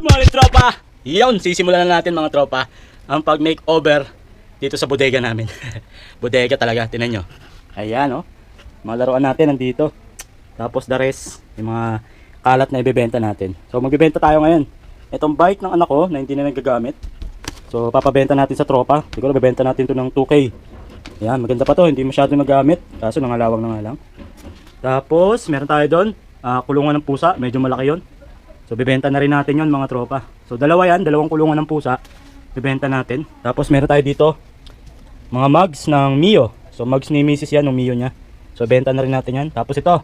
Morning tropa! Yun, sisimulan na natin mga tropa ang pag-makeover dito sa bodega namin. Bodega talaga, tinan nyo. Ayan oh, mga laruan natin nandito. Tapos the rest, yung mga kalat na ibebenta natin. So magbebenta tayo ngayon. Itong bike ng anak ko na hindi na nagagamit. So papabenta natin sa tropa. Siguro bebenta natin to ng 2K. Ayan, maganda pa to, hindi masyado nagamit. Kaso nangalawang na nga lang. Tapos meron tayo doon, kulungan ng pusa, medyo malaki yon. So bibenta na rin natin yon mga tropa. So dalawa yan, dalawang kulungan ng pusa, bibenta natin. Tapos meron tayo dito mga mugs ng Mio. So mugs ni Mrs. yan, ng Mio niya. So benta na rin natin yan. Tapos ito,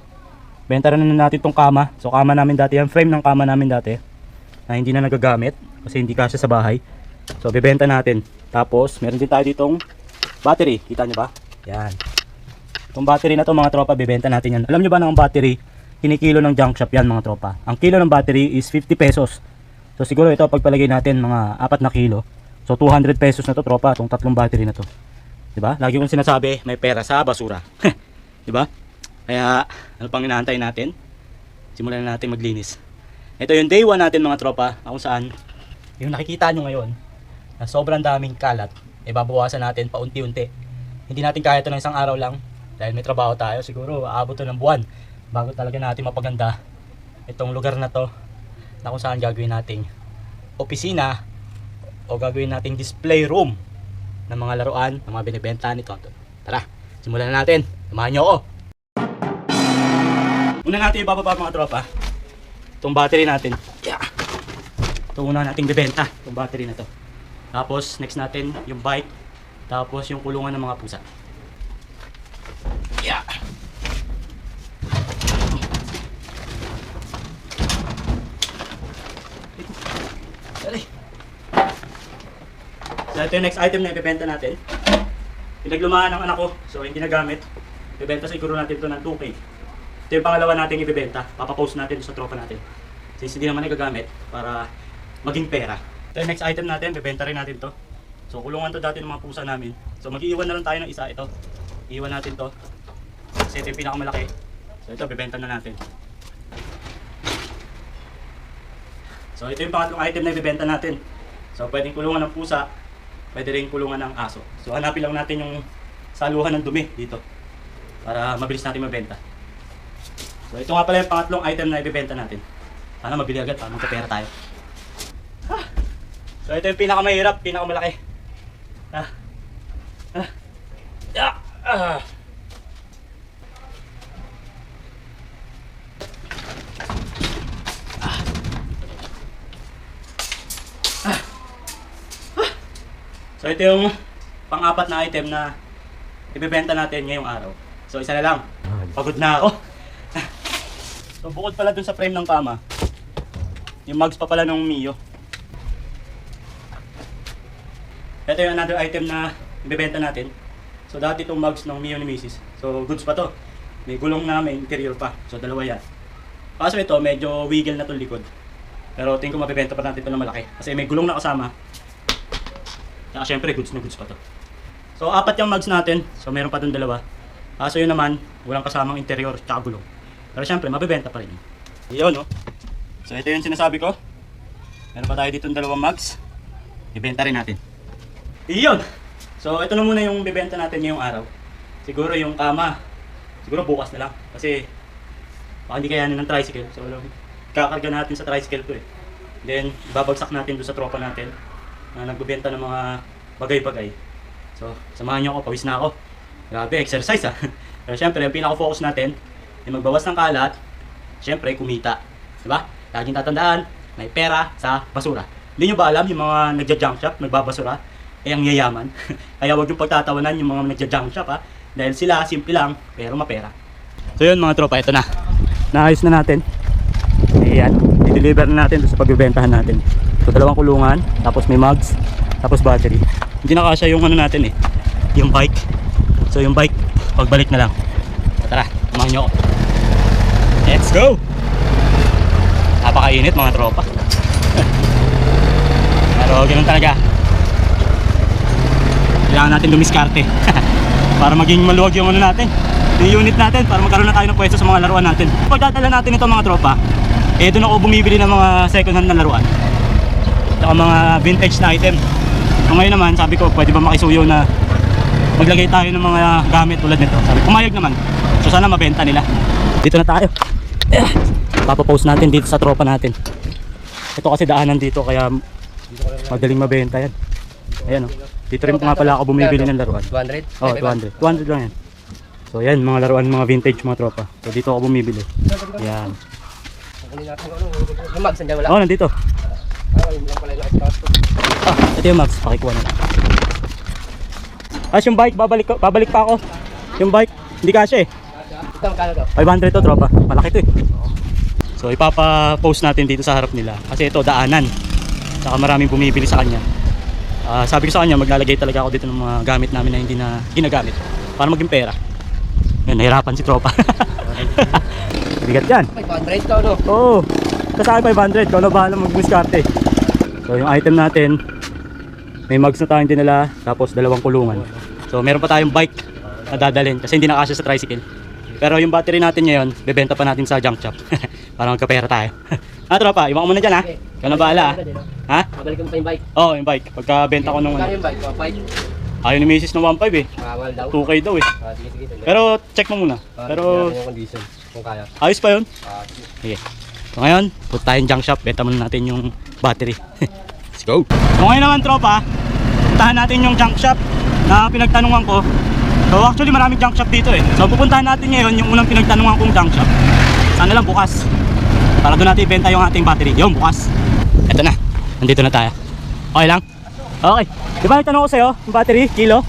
benta rin na natin tong kama. So kama namin dati, yung frame ng kama namin dati na hindi na nagagamit kasi hindi kasya sa bahay. So bibenta natin. Tapos meron din tayo ditong battery, kita nyo ba? Yan. Itong battery na to mga tropa, bibenta natin yan. Alam nyo ba na ang battery, kinikilo ng junk shop yan mga tropa. Ang kilo ng battery is 50 pesos. So siguro ito pagpalagay natin mga 4 na kilo. So 200 pesos na to tropa, itong tatlong battery na to. Diba? Lagi kong sinasabi, may pera sa basura. Diba? Kaya ano pang inaantay natin? Simulan na natin maglinis. Ito yung day 1 natin mga tropa, kung saan yung nakikita nyo ngayon na sobrang daming kalat, babawasan natin paunti-unti. Hindi natin kaya ito ng isang araw lang dahil may trabaho tayo. Siguro aabot to ng buwan bago talaga natin mapaganda itong lugar na to, na kung saan gagawin nating opisina o gagawin nating display room ng mga laruan, ng mga binibenta nito. Tara, simulan na natin. Samahan nyo ako. Una natin ibababa mga tropa itong battery natin. Yeah. Ito una nating bibenta, itong battery na to. Tapos next natin yung bike. Tapos yung kulungan ng mga pusa. Yeah. So ito yung next item na ibebenta natin. Pinaglumaan ng anak ko, so hindi nagamit. Ibebenta siguro natin ito ng 2K. Ito yung pangalawa natin ibebenta. Papapost natin sa tropa natin. Since hindi naman nagagamit para maging pera. Ito yung next item natin, ibebenta rin natin to. So kulungan to dati ng mga pusa namin. So mag-iiwan na lang tayo ng isa ito. Iiwan natin to. Kasi ito yung pinakamalaki. So ito, ibebenta na natin. So ito yung pangatlong item na ibebenta natin. So pwedeng kulungan ng pusa, pwede rin kulungan ng aso. So hanapin lang natin yung saluhan ng dumi dito para mabilis natin mabenta. So ito nga pala yung pangatlong item na ibebenta natin. Sana mabili agad para magkapera tayo. So ito yung pinakamahirap, pinakamalaki. So ito yung pang-apat na item na ibebenta natin ngayong araw. So isa na lang. Pagod na ako. So bukod pala dun sa frame ng kama, yung mugs pa pala ng Mio. Ito yung another item na ibebenta natin. So dati itong mugs ng Mio ni Mrs. So goods pa to. May gulong na, may interior pa. So dalawa yan. Kaso ito medyo wiggle na itong likod. Pero tingin ko mabibenta pa natin ito na malaki. Kasi may gulong na kasama. Saka syempre goods na goods pa to. So 4 yung mugs natin. So meron pa dun dalawa. Kaso yun naman, walang kasamang interior at gulong. Pero syempre mabibenta pa rin. Yun no. So ito yung sinasabi ko. Meron pa tayo dito ng dalawang mugs. Ibenta rin natin. Iyon! So ito na muna yung bibenta natin ngayong araw. Siguro yung kama, siguro bukas na lang. Kasi baka hindi kayanin ng tricycle. So kakarga natin sa tricycle to eh. Then babagsak natin doon sa tropa natin na nagbebenta ng mga bagay-bagay. So samahan nyo ako, pawis na ako. Grabe, exercise ah. Pero syempre, yung pinaka-focus natin yung magbawas ng kalat. Syempre, kumita. Diba? Laging tatandaan, may pera sa basura. Hindi nyo ba alam yung mga nagja-junk shop, nagbabasura? Ang yayaman. Kaya wag yung pagtatawanan yung mga nagja-junk shop ha. Dahil sila simple lang pero mapera. So yun mga tropa, ito na. Naayos na natin. Ayan, i-deliver na natin sa pagbebentahan natin. So dalawang kulungan, tapos may mugs, tapos battery. Hindi na kasya yung ano natin eh, yung bike. So yung bike, pagbalik na lang. So, tara, samahan nyo ako. Let's go! Napakainit mga tropa. Pero ganun talaga. Kailangan natin dumiskarte para maging maluwag yung ano natin, yung unit natin, para magkaroon na tayo ng pwesto sa mga laruan natin. Pagdadala natin ito mga tropa, doon ako bumibili ng mga second hand na laruan. Tsaka mga vintage na item. So ngayon naman, sabi ko, pwede ba makisuyo na maglagay tayo ng mga gamit tulad nito. Sabi, pumayag naman. So sana mabenta nila. Dito na tayo. Papapost natin dito sa tropa natin. Ito kasi daanan dito kaya madaling mabenta yan. Ayan o. Dito rin nga pala ako bumibili ng laruan. 200? Oh, 200. 200 lang yan. So yan, mga laruan, mga vintage, mga tropa. So dito ako bumibili. Yan. Kunin natin yung mags, nandiyan wala. Oh, nandito. Yun lang pala yung extra. Ito yung mags, pakikuha na lang. Yung bike, babalik pa ako. Yung bike, hindi kasya eh. Ito, magkano to? 500 to, tropa. Malaki to eh. So ipapa-post natin dito sa harap nila. Kasi ito, daanan. Saka maraming bumibili sa kanya. Sabi ko sa kanya, maglalagay talaga ako dito ng mga gamit namin na hindi na ginagamit. Para maging pera. Yan, nahirapan si tropa. Bigat yan. 500 ka, no? Oo. Sa akin 500. Ikaw na bahala mag-miskarte. So yung item natin, may mags na tayong dinala, tapos 2 kulungan. So meron pa tayong bike na dadalhin kasi hindi na kasya sa tricycle. Pero yung battery natin ngayon, bebenta pa natin sa junk shop. Para magkapera tayo. Tropa, iwan ko muna dyan ha. Ikaw na bahala ha. Ha? Babalikan mo pa yung bike. Oo, yung bike. Pagka-benta ko nung Magkano yung bike? 1.5? ayaw ni Mrs. ng 1.5 eh. Mahal daw. 2K daw eh. Sige, sige. Pero check mo muna. Pero Yung condition, kung kaya. ayos pa yun. Sige. Sige. So ngayon, punta tayong junk shop. Benta muna natin yung battery. Let's go. So ngayon naman tropa, puntahan natin yung junk shop na pinagtanungan ko. So actually maraming junk shop dito eh. So pupuntahan natin ngayon yung unang pinagtanungan kong junk shop. Sana lang bukas. Para doon natin ibenta yung ating battery. Yung bukas. Eto na. Nandito na tayo. Okay lang? Okay. Di ba nagtanong ko sa'yo, yung battery, kilo?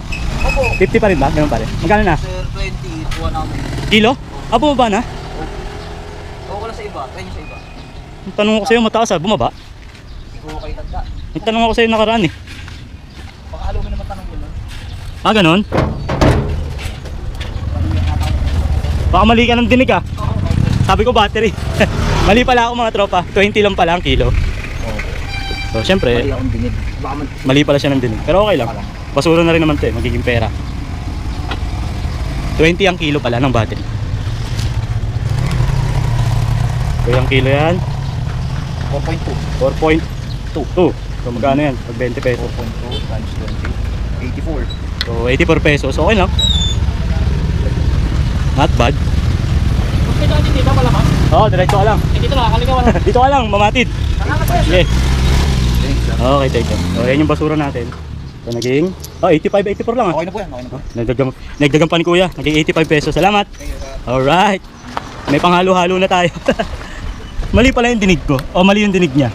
Opo. 50 pa rin ba? Ganun pa rin. Magkano na? Sir, 20. Kuha na ako. Kilo? Bumaba na? Kuha ko na sa iba. Try nyo sa iba. Tanong ko sa'yo, mataas ah, bumaba? Hindi ko kayo tanda. Nagtanong ako sa'yo nakaraan eh. Baka alam mo naman tanong yun, no? Ganun? Baka mali ka ng dinig ah. Sabi ko battery. Mali pala ako mga tropa. 20 lang pala ang kilo. So syempre, Mali akong dinig. Baka man. mali pala siya ng dinig. Pero okay lang. Basura na rin naman ito eh. Magiging pera. 20 ang kilo pala ng battery. So yung kilo yan. 4.2. 4.2. So magkano yan? Pag 20 pesos. 4.2 times 20. 84. So 84 pesos. Okay lang. Not bad. Kung dito dito malakas. Oo, diretso ka lang. Dito na, kaligawan. Dito ka lang, mamatid. Nakakapaya. Sige. Okay, take it. So yan yung basura natin. So naging 85, 84 lang ah. Okay na po yan, okay na po. Nagdagan pa ni kuya. Naging 85 pesos. Salamat. Alright. May panghalo-halo na tayo. Mali pala yung dinig ko. O mali yung dinig niya.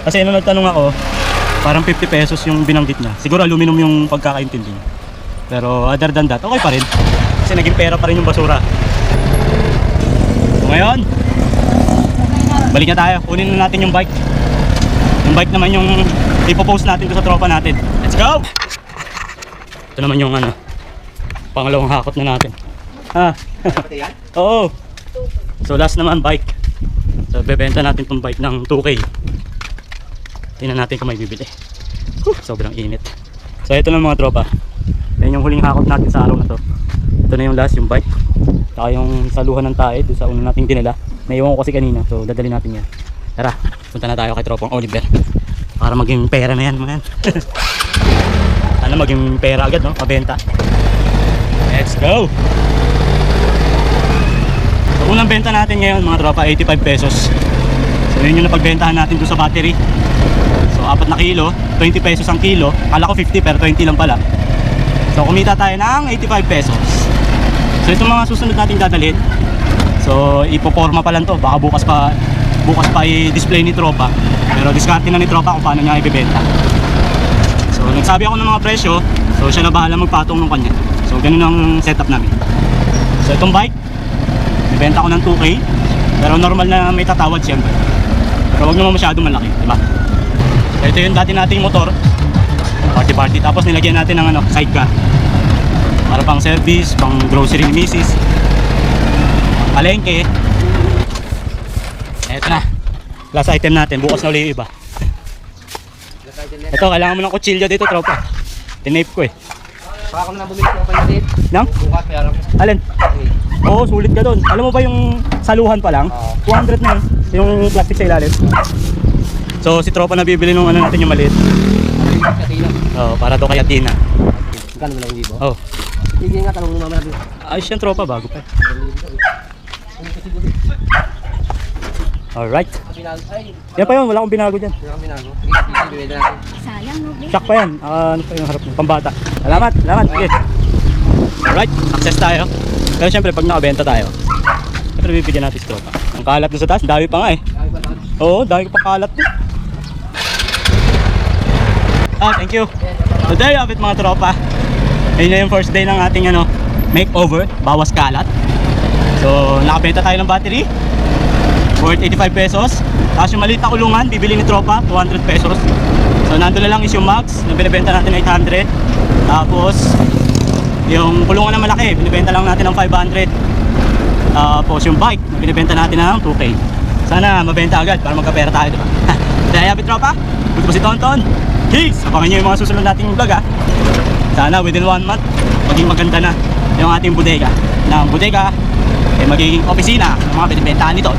Kasi nung nagtanong ako, parang 50 pesos yung binanggit niya. Siguro aluminum yung pagkakaintindi niya. Pero other than that, okay pa rin. Kasi naging pera pa rin yung basura. So ngayon, balik na tayo. Kunin na natin yung bike. Yung bike naman yung ipopost natin sa tropa natin. Let's go! Ito naman yung pangalawang hakot na natin. Pati yan? Oo. So last naman bike. So bebenta natin tong bike ng 2K. Tingnan natin kung may bibili. Sobrang init. So ito na mga tropa. Yan yung huling hakot natin sa araw na to. Ito na yung last, yung bike. Saka yung saluhan ng tae doon sa una nating dinala. Naiwan ko kasi kanina. So dadali natin yan. Tara, punta na tayo kay tropang Oliver. Para maging pera na yan mga yan. Sana maging pera agad no, mabenta. Let's go! So unang benta natin ngayon mga tropa, 85 pesos. So yun yung napagbentahan natin doon sa battery. So 4 na kilo, 20 pesos ang kilo. Kala ko 50 pero 20 lang pala. So kumita tayo ng 85 pesos. So itong mga susunod nating dadalhin. So ipoporma pa lang to. Baka bukas pa i-display ni tropa. Pero diskarte na ni tropa kung paano niya ibebenta. So nagsabi ako ng mga presyo. So siya na bahala magpatong ng kanya. So ganun ang setup namin. So itong bike, ibenta ko ng 2K. Pero normal na may tatawad siyempre. Pero wag naman masyadong malaki, diba? So ito yung dati nating motor. Party. Tapos nilagyan natin ng sidecar. Para pang service, pang grocery ni Mrs. Palengke. Eto na. Last item natin. Bukas na ulit yung iba. Ito, kailangan mo ng kutsilyo dito, tropa. Tinape ko eh. Baka ako na bumili ko pa yung date. Nang? Bukas, kaya lang. Alin? Oo, sulit ka doon. Alam mo ba yung saluhan pa lang? 200 na yun. Yung plastic sa ilalim. So si tropa na bibili nung ano natin yung maliit. Katino. Oh, para to kay Athena. Magkano mo lang yung libo? Oh. Sige nga, tanong mo mamaya. Ayos yan tropa, bago pa. Alright. Ay, Yan pa yun, wala akong binago dyan. hindi kami binago. Sige, bibili natin. Sayang, no? Shock pa yan. Ano pa yung harap ng pambata. Salamat, salamat. Sige. Alright, success tayo. Pero syempre pag nakabenta tayo, syempre bibigyan natin si tropa. Ang kalat doon sa taas, dami pa nga eh. Ay, ba naman? Oo, dami ko pa kalat doon. Thank you. So there you have it mga tropa. Ayun na yung first day ng ating makeover, bawas kalat. So nakabenta tayo ng battery worth 85 pesos. Tapos yung maliit na kulungan, bibili ni tropa 200 pesos. So nandun na lang is yung max na binibenta natin 800. Tapos yung kulungan na malaki, binibenta lang natin ng 500. Tapos yung bike, binibenta natin ng 2K. Sana mabenta agad para magkapera tayo, diba? Dahil happy tropa, gusto ko si Tonton. Peace! Abangan nyo yung mga susunod nating vlog ha. Sana within 1 month, maging maganda na yung ating bodega. Na ang bodega ay magiging opisina ng mga binibentahan nito.